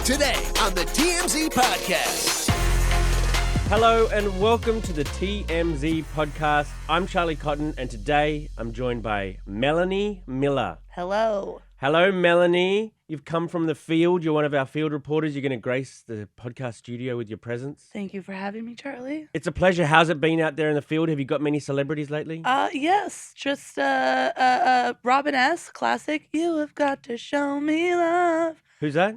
Today on the TMZ Podcast. Hello and welcome to the TMZ Podcast. I'm Charlie Cotton and today I'm joined by Melanie Miller. Hello. Hello, Melanie. You've come from the field. You're one of our field reporters. You're going to grace the podcast studio with your presence. Thank you for having me, Charlie. It's a pleasure. How's it been out there in the field? Have you got many celebrities lately? Yes, just Robin S. classic. You have got to show me love. Who's that?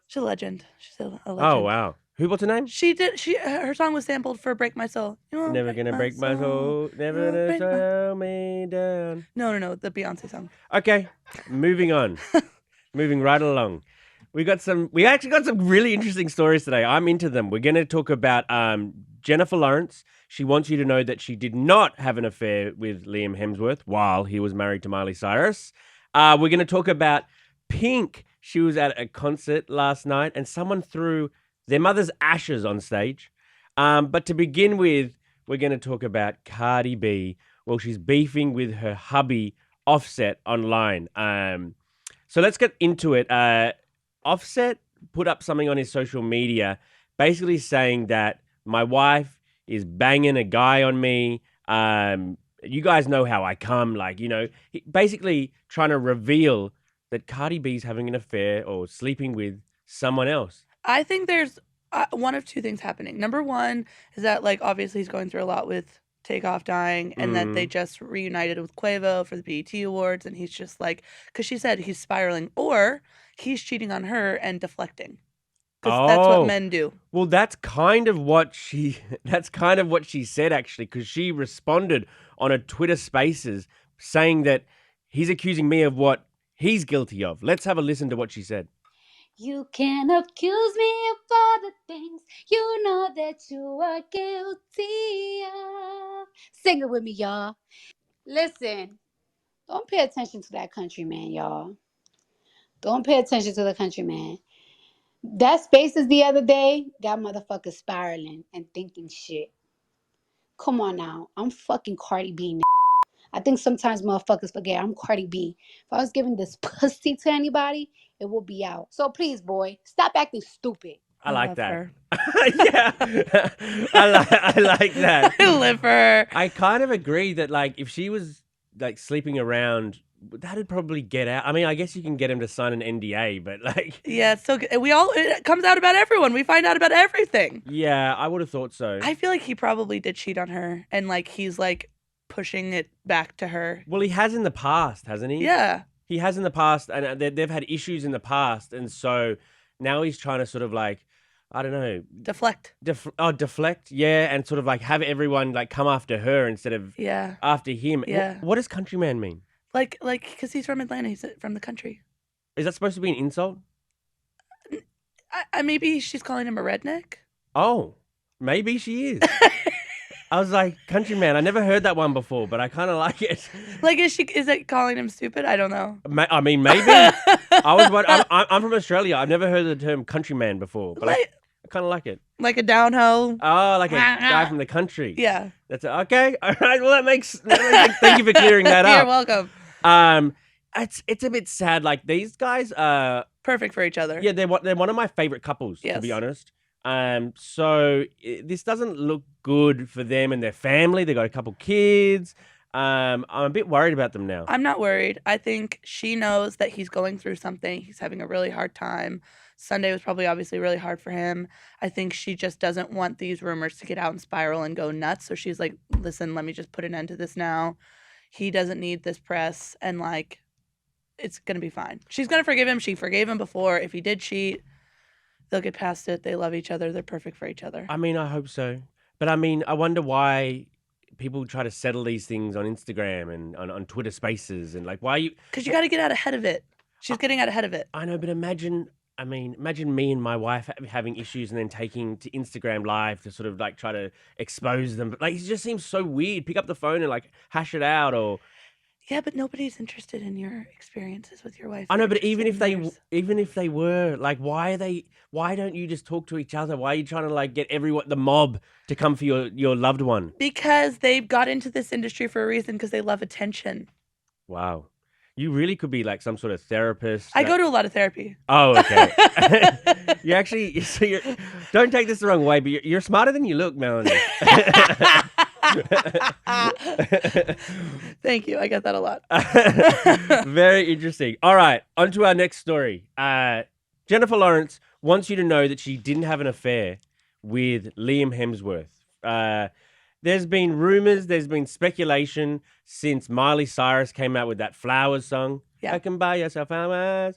She's a legend. She's a legend. Oh, wow. What's her name? Her song was sampled for "Break My Soul." You won't Never gonna break my soul. Never gonna slow me down. No, the Beyonce song. Okay, moving on. Moving right along. We actually got some really interesting stories today. I'm into them. We're going to talk about Jennifer Lawrence. She wants you to know that she did not have an affair with Liam Hemsworth while he was married to Miley Cyrus. We're going to talk about Pink. She was at a concert last night and someone threw their mother's ashes on stage. But to begin with, we're going to talk about Cardi B. Well, she's beefing with her hubby, Offset, online. So let's get into it. Offset put up something on his social media basically saying that my wife is banging a guy on me. You guys know how I come. Basically trying to reveal that Cardi B's having an affair or sleeping with someone else. I think there's one of two things happening. Number one is that, obviously he's going through a lot with Takeoff dying, and that they just reunited with Quavo for the BET Awards, and he's just because she said he's spiraling, or he's cheating on her and deflecting. Because that's what men do. Well, that's kind of what she said, actually, because she responded on a Twitter Spaces saying that he's accusing me of what he's guilty of. Let's have a listen to what she said. You can accuse me of all the things you know that you are guilty of. Sing it with me, y'all. Listen, don't pay attention to that country man, y'all. Don't pay attention to the country man. That Spaces the other day, that motherfucker spiraling and thinking shit. Come on now. I'm fucking Cardi B. I think sometimes motherfuckers forget I'm Cardi B. If I was giving this pussy to anybody, it will be out. So please, boy, stop acting stupid. I like that. Her. Yeah, I like that. I live for her. I kind of agree that if she was sleeping around, that'd probably get out. I mean, I guess you can get him to sign an NDA, but yeah, it's so good. It comes out about everyone. We find out about everything. Yeah, I would have thought so. I feel like he probably did cheat on her, and he's pushing it back to her. Well, he has in the past, hasn't he? Yeah. He has in the past, and they've had issues in the past, and so now he's trying to sort of I don't know. Deflect. Deflect, yeah, and sort of have everyone come after her instead of after him. Yeah. What does countryman mean? Because he's from Atlanta, he's from the country. Is that supposed to be an insult? Maybe she's calling him a redneck. Oh, maybe she is. I was like, countryman. I never heard that one before, but I kind of like it. Is it calling him stupid? I don't know. I mean, maybe. I'm from Australia. I've never heard the term countryman before, but I kind of like it. Like a down ho. Oh, like a guy from the country. Yeah. That's okay. All right. Well, that makes. Thank you for clearing that up. You're welcome. It's a bit sad. These guys are perfect for each other. Yeah, they're one of my favorite couples, to be honest. So this doesn't look good for them and their family. They got a couple kids. I'm a bit worried about them now. I'm not worried. I think she knows that he's going through something. He's having a really hard time. Sunday was probably obviously really hard for him. I think she just doesn't want these rumors to get out and spiral and go nuts. So she's like, listen, let me just put an end to this now. He doesn't need this press, and it's going to be fine. She's going to forgive him. She forgave him before. If he did cheat, they'll get past it. They love each other. They're perfect for each other. I mean, I hope so. But I mean, I wonder why people try to settle these things on Instagram and on Twitter Spaces and why you... Because you got to get out ahead of it. She's getting out ahead of it. I know, but imagine me and my wife having issues and then taking to Instagram Live to sort of try to expose them. But it just seems so weird. Pick up the phone and hash it out or... Yeah, but nobody's interested in your experiences with your wife. I know, but even if they were, why don't you just talk to each other? Why are you trying to get the mob to come for your loved one? Because they got into this industry for a reason, because they love attention. Wow. You really could be like some sort of therapist. I go to a lot of therapy. Oh, okay. You actually, don't take this the wrong way, but you're smarter than you look, Melanie. Thank you. I get that a lot. Very interesting. All right, on to our next story. Jennifer Lawrence wants you to know that she didn't have an affair with Liam Hemsworth. There's been rumors, there's been speculation since Miley Cyrus came out with that Flowers song. Yeah. I can buy yourself flowers.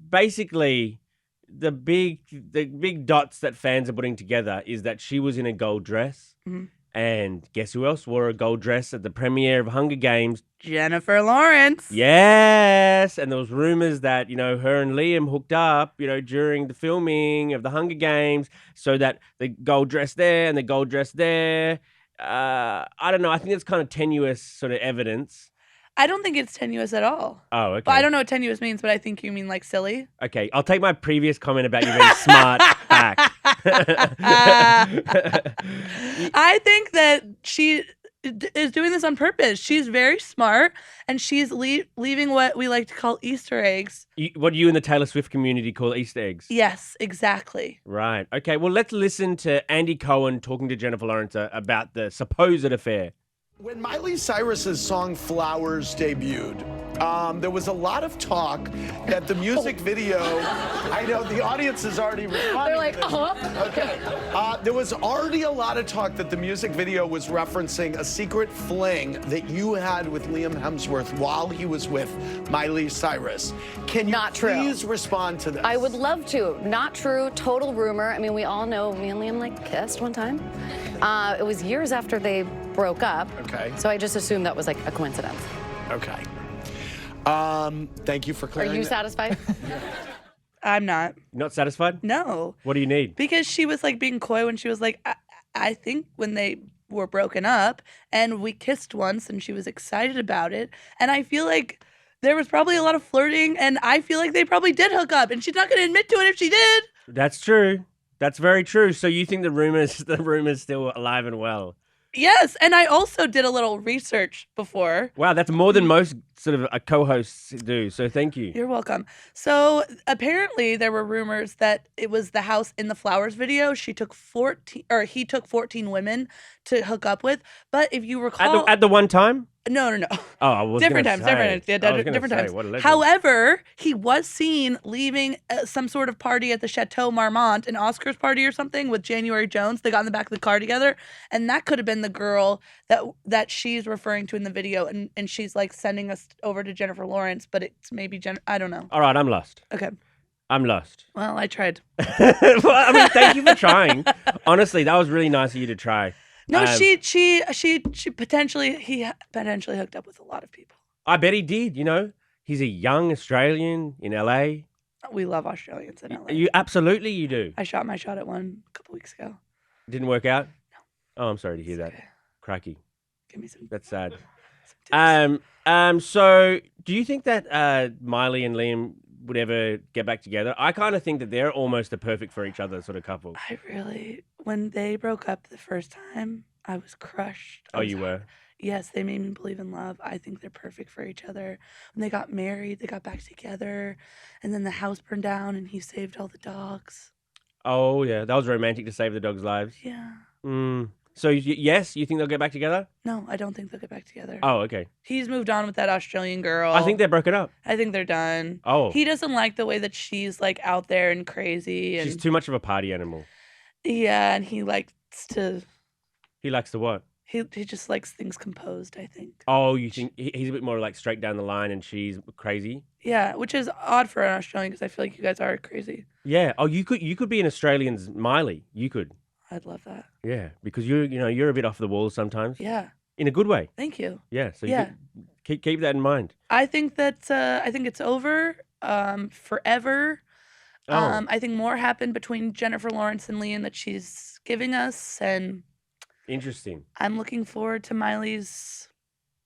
Basically, the big dots that fans are putting together is that she was in a gold dress. Mm-hmm. And guess who else wore a gold dress at the premiere of Hunger Games? Jennifer Lawrence. Yes. And there was rumors that, her and Liam hooked up, during the filming of the Hunger Games, so that the gold dress there and the gold dress there. I don't know. I think it's kind of tenuous sort of evidence. I don't think it's tenuous at all. Oh, okay. Well, I don't know what tenuous means, but I think you mean like silly. Okay, I'll take my previous comment about you being smart back. I think that she is doing this on purpose. She's very smart, and she's leaving what we like to call Easter eggs. What you in the Taylor Swift community call Easter eggs? Yes, exactly. Right. Okay, well, let's listen to Andy Cohen talking to Jennifer Lawrence about the supposed affair. When Miley Cyrus's song Flowers debuted, there was a lot of talk that the music video, I know the audience is already responding. They're like, to this. Okay. There was already a lot of talk that the music video was referencing a secret fling that you had with Liam Hemsworth while he was with Miley Cyrus. Can you Not true. please respond to this? I would love to. Not true. Total rumor. I mean, we all know me and Liam kissed one time. It was years after they broke up. Okay. So I just assumed that was like a coincidence. Okay. Thank you for Are clearing you that. satisfied? I'm not. Not satisfied? No. What do you need? Because she was like being coy when she was like, I think when they were broken up and we kissed once and she was excited about it. And I feel like there was probably a lot of flirting and I feel like they probably did hook up and she's not going to admit to it if she did. That's true. That's very true. So you think the rumor's still alive and well? Yes, and I also did a little research before. Wow, that's more than most sort of co-hosts do. So thank you. You're welcome. So apparently there were rumors that it was the house in the Flowers video. He took 14 women to hook up with. But if you recall, At the one time? No. Oh, I was Different gonna times, say. different times. What a legend. However, he was seen leaving some sort of party at the Chateau Marmont, an Oscars party or something, with January Jones. They got in the back of the car together, and that could have been the girl that she's referring to in the video, and she's like sending us over to Jennifer Lawrence, but it's maybe I don't know. All right, I'm lost. Okay. I'm lost. Well, I tried. Well, I mean, thank you for trying. Honestly, that was really nice of you to try. No, he potentially hooked up with a lot of people. I bet he did. He's a young Australian in LA. We love Australians in LA. You do. I shot my shot at one a couple weeks ago. Didn't work out? No. Oh, I'm sorry to hear that. Okay. Crikey. Give me some. That's sad. Some tips. So do you think that Miley and Liam would ever get back together? I kind of think that they're almost a perfect for each other sort of couple. When they broke up the first time, I was crushed. Oh, you were? Yes, they made me believe in love. I think they're perfect for each other. When they got married, they got back together, and then the house burned down, and he saved all the dogs. Oh, yeah. That was romantic to save the dogs' lives. Yeah. So, yes, you think they'll get back together? No, I don't think they'll get back together. Oh, okay. He's moved on with that Australian girl. I think they're broken up. I think they're done. Oh. He doesn't like the way that she's like out there and crazy. And She's too much of a party animal. yeah, and he likes to. He likes to what? He just likes things composed, I think. Oh, you think he's a bit more like straight down the line and she's crazy? Yeah, which is odd for an Australian because I feel like you guys are crazy. Yeah. Oh, you could be an Australian's Miley. You could. I'd love that. Yeah, because you're a bit off the wall sometimes. Yeah. In a good way. Thank you. Yeah. So Yeah. keep that in mind. I think that I think it's over forever. Oh. I think more happened between Jennifer Lawrence and Liam that she's giving us, and Interesting. I'm looking forward to Miley's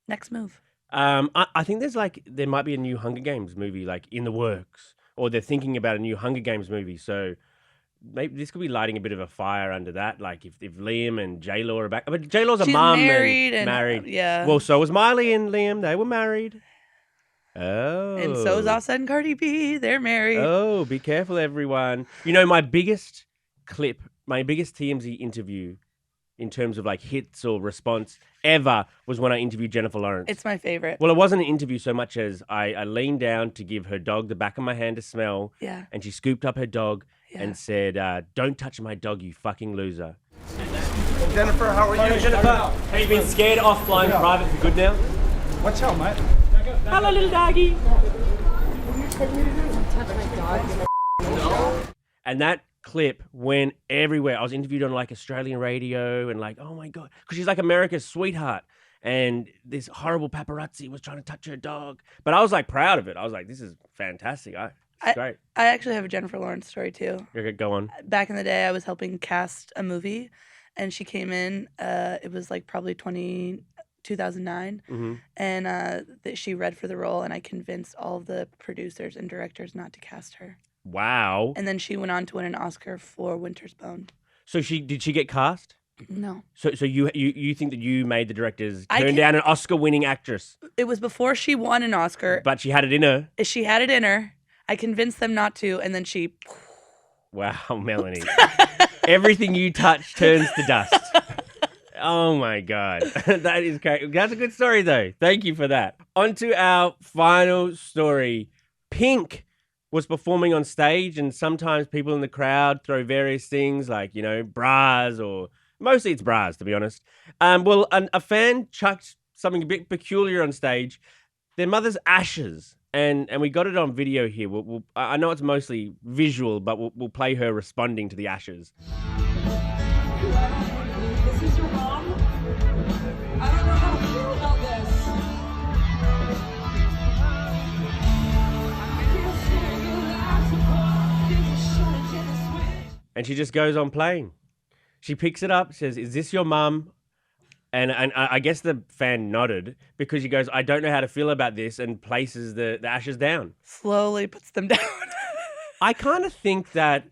next move. I think there might be a new Hunger Games movie like in the works, or they're thinking about a new Hunger Games movie. So maybe this could be lighting a bit of a fire under that. Like if Liam and J-Lo are back, but J-Lo's a She's mom married and married. yeah. Well, so was Miley and Liam. They were married. Oh. And so is Offset and Cardi B. They're married. Oh, be careful, everyone. You know, my biggest TMZ interview in terms of like hits or response ever was when I interviewed Jennifer Lawrence. It's my favorite. Well, it wasn't an interview so much as I leaned down to give her dog the back of my hand to smell. Yeah. And she scooped up her dog Yeah. and said, don't touch my dog, you fucking loser. Jennifer, how are you? Jennifer, have you been scared off flying private for good now? What's up, mate? Hello, little doggy. And that clip went everywhere. I was interviewed on like Australian radio and like, oh my God, because she's like America's sweetheart. And this horrible paparazzi was trying to touch her dog. But I was like proud of it. I was like, this is fantastic. It's great. I actually have a Jennifer Lawrence story too. Okay, go on. Back in the day, I was helping cast a movie, and she came in. It was like probably 2009, Mm-hmm. and she read for the role, and I convinced all of the producers and directors not to cast her. Wow. And then she went on to win an Oscar for Winter's Bone. So did she get cast? No. So you think that you made the directors I turn can- down an Oscar-winning actress, It was before she won an Oscar. but she had it in her? She had it in her. I convinced them not to, and then she... Wow, Melanie. Everything you touch turns to dust. Oh my God. That is great. That's a good story though. Thank you for that. On to our final story. Pink was performing on stage, and sometimes people in the crowd throw various things like, bras, or mostly it's bras, to be honest. Well, a fan chucked something a bit peculiar on stage, their mother's ashes. And we got it on video here. I know it's mostly visual, but we'll play her responding to the ashes. This is your mom? I don't know how to feel about this. And she just goes on playing. She picks it up, says, "Is this your mum?" And I guess the fan nodded because she goes, "I don't know how to feel about this," and places the ashes down. slowly puts them down. I kind of think that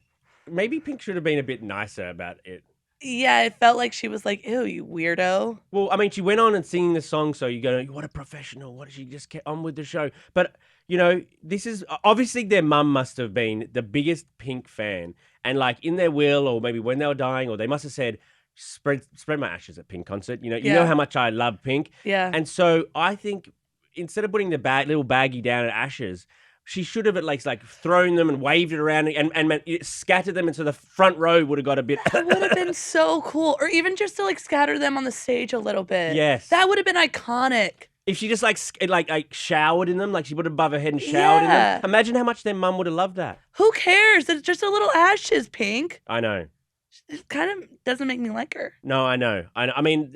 maybe Pink should have been a bit nicer about it. Yeah, it felt like she was like, ew, you weirdo. Well, I mean, she went on and singing the song, so you go, what a professional. What, she just kept on with the show. But, this is, obviously their mum must have been the biggest Pink fan. And like in their will, or maybe when they were dying, or they must have said, spread my ashes at Pink concert. You know Yeah. how much I love Pink. Yeah. And so I think instead of putting the little baggie down at ashes, she should have at least like thrown them and waved it around and scattered them, and so the front row would have got a bit. That would have been so cool. Or even just to like scatter them on the stage a little bit. Yes. That would have been iconic. If she just like showered in them, like she put it above her head and showered in Yeah. them. Imagine how much their mum would have loved that. Who cares? It's just a little ashes, Pink. I know. It kind of doesn't make me like her. No, I know. I mean,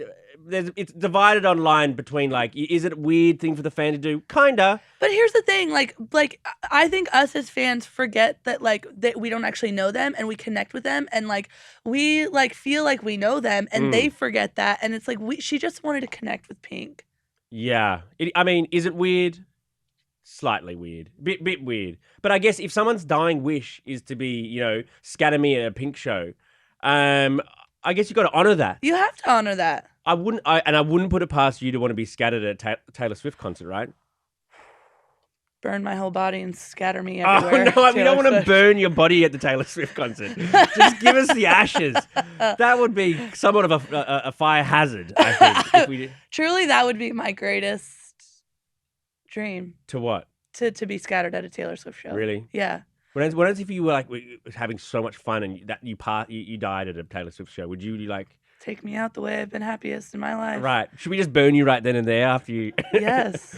it's divided online between like, is it a weird thing for the fan to do? Kinda. But here's the thing, like I think us as fans forget that that we don't actually know them, and we connect with them, and like we like feel like we know them, and they forget that, and it's like she just wanted to connect with Pink. Yeah. I mean, is it weird? Slightly weird. Bit weird. But I guess if someone's dying wish is to be, scatter me at a Pink show, I guess you got to honor that. You have to honor that. I wouldn't put it past you to want to be scattered at a Taylor Swift concert, right? Burn my whole body and scatter me Oh everywhere. no, we don't want to Taylor Swift. burn your body at the Taylor Swift concert. Just give us the ashes. That would be somewhat of a fire hazard, I think. If we did. Truly, that would be my greatest dream To what? to be scattered at a Taylor Swift show. Really? Yeah. What if you were having so much fun and that you died at a Taylor Swift show? Would you Take me out the way I've been happiest in my life. right? Should we just burn you right then and there after you? Yes.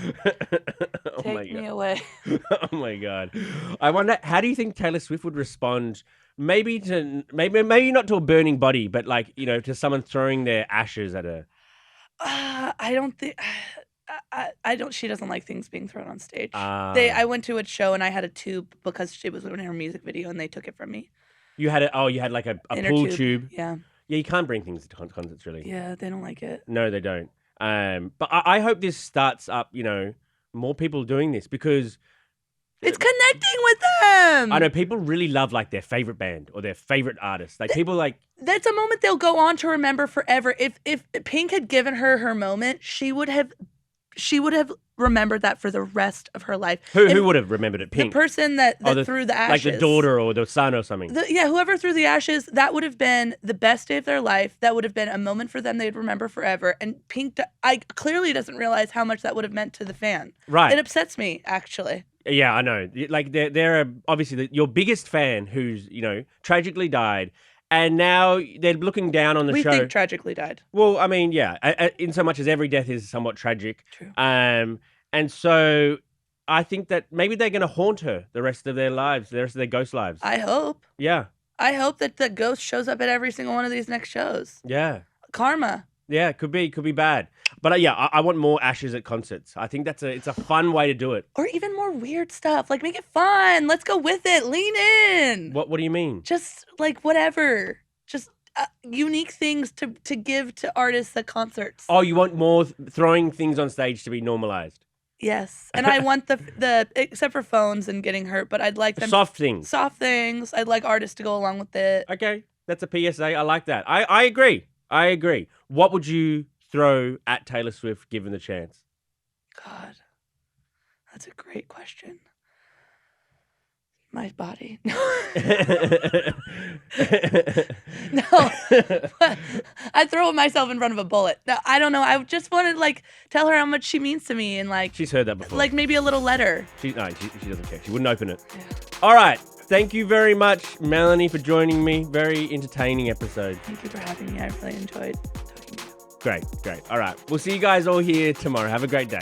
Oh Take my me god. away. Oh my god. I wonder, how do you think Taylor Swift would respond? Maybe not to a burning body, but to someone throwing their ashes at her. I don't think. I don't. She doesn't like things being thrown on stage. Ah. I went to a show and I had a tube because she was in her music video and they took it from me. You had you had like a Inner pool tube. Yeah. Yeah, you can't bring things to concerts, really. Yeah, they don't like it. No, they don't. But I hope this starts up, more people doing this, because It's connecting with them. I know people really love like their favorite band or their favorite artist. Like people like, That's a moment they'll go on to remember forever. If Pink had given her moment, she would have she would have remembered that for the rest of her life. Who would have remembered it? The Pink. person that threw the ashes. Like the daughter or the son or something. Whoever threw the ashes, that would have been the best day of their life. That would have been a moment for them they'd remember forever. And Pink, I clearly doesn't realize how much that would have meant to the fan. Right. It upsets me, actually. Yeah, I know. Like they're obviously your biggest fan who's, tragically died. And now they're looking down on the show. We think tragically died. Well, I mean, yeah, in so much as every death is somewhat tragic. True. And so I think that maybe they're going to haunt her the rest of their lives, the rest of their ghost lives. I hope. Yeah. I hope that the ghost shows up at every single one of these next shows. Yeah. Karma. Yeah, could be bad. But I want more ashes at concerts. I think it's a fun way to do it. Or even more weird stuff. Like, make it fun. Let's go with it. Lean in. What do you mean? Just like whatever. Just unique things to give to artists at concerts. Oh, you want more throwing things on stage to be normalized? Yes. And I want the except for phones and getting hurt, but I'd like them soft things. Soft things. I'd like artists to go along with it. Okay. That's a PSA. I like that. I agree. What would you throw at Taylor Swift given the chance? God, that's a great question. My body. No. I'd throw myself in front of a bullet. No, I don't know. I just want to tell her how much she means to me and She's heard that before. Maybe a little letter. She doesn't care. She wouldn't open it. Yeah. All right. Thank you very much, Melanie, for joining me. Very entertaining episode. Thank you for having me. I really enjoyed talking to you. Great. All right. We'll see you guys all here tomorrow. Have a great day.